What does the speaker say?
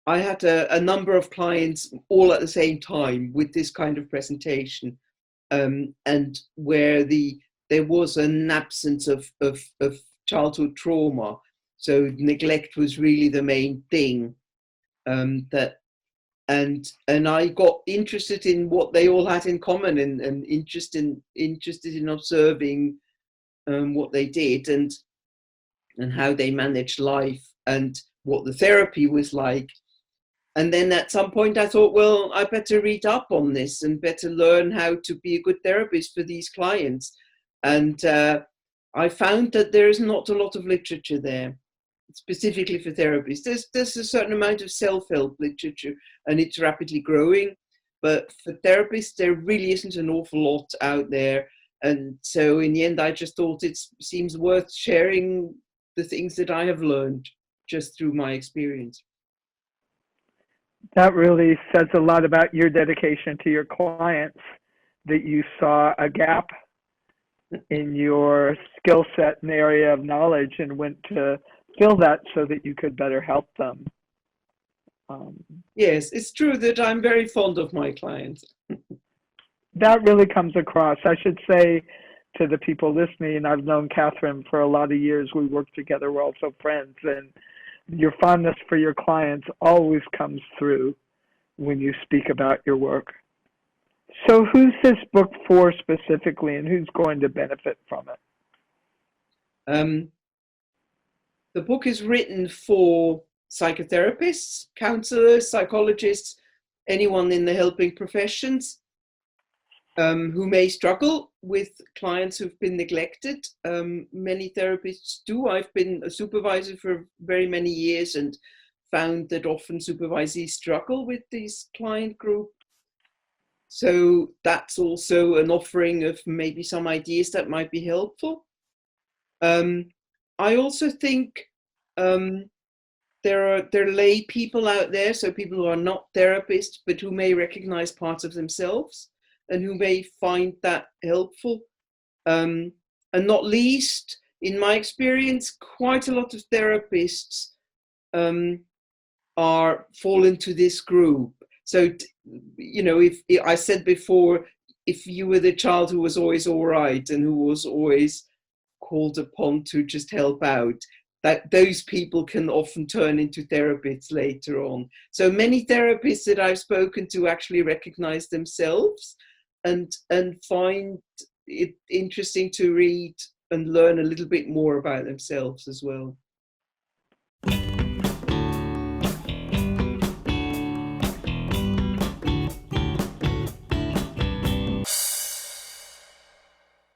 I had a number of clients all at the same time with this kind of presentation, and where there was an absence of childhood trauma. So neglect was really the main thing. That and I got interested in what they all had in common, and interested in observing what they did, and how they managed life, and what the therapy was like. And then at some point I thought, well, I better read up on this and better learn how to be a good therapist for these clients. And I found that there is not a lot of literature there, specifically for therapists. There's a certain amount of self-help literature, and it's rapidly growing. But for therapists, there really isn't an awful lot out there. And so in the end, I just thought it seems worth sharing the things that I have learned just through my experience. That really says a lot about your dedication to your clients, that you saw a gap in your skill set and area of knowledge and went to fill that so that you could better help them. Yes, it's true that I'm very fond of my clients. That really comes across. I should say to the people listening, I've known Kathrin for a lot of years. We work together. We're also friends. And your fondness for your clients always comes through when you speak about your work. So who's this book for specifically, and who's going to benefit from it? The book is written for psychotherapists, counselors, psychologists, anyone in the helping professions, who may struggle with clients who've been neglected. Many therapists do. I've been a supervisor for very many years and found that often supervisees struggle with this client group. So that's also an offering of maybe some ideas that might be helpful. I also think there are lay people out there, so people who are not therapists, but who may recognize parts of themselves and who may find that helpful. And not least, in my experience, quite a lot of therapists fall into this group. So, if I said before, if you were the child who was always all right and who was always called upon to just help out, that those people can often turn into therapists later on. So many therapists that I've spoken to actually recognize themselves and find it interesting to read and learn a little bit more about themselves as well.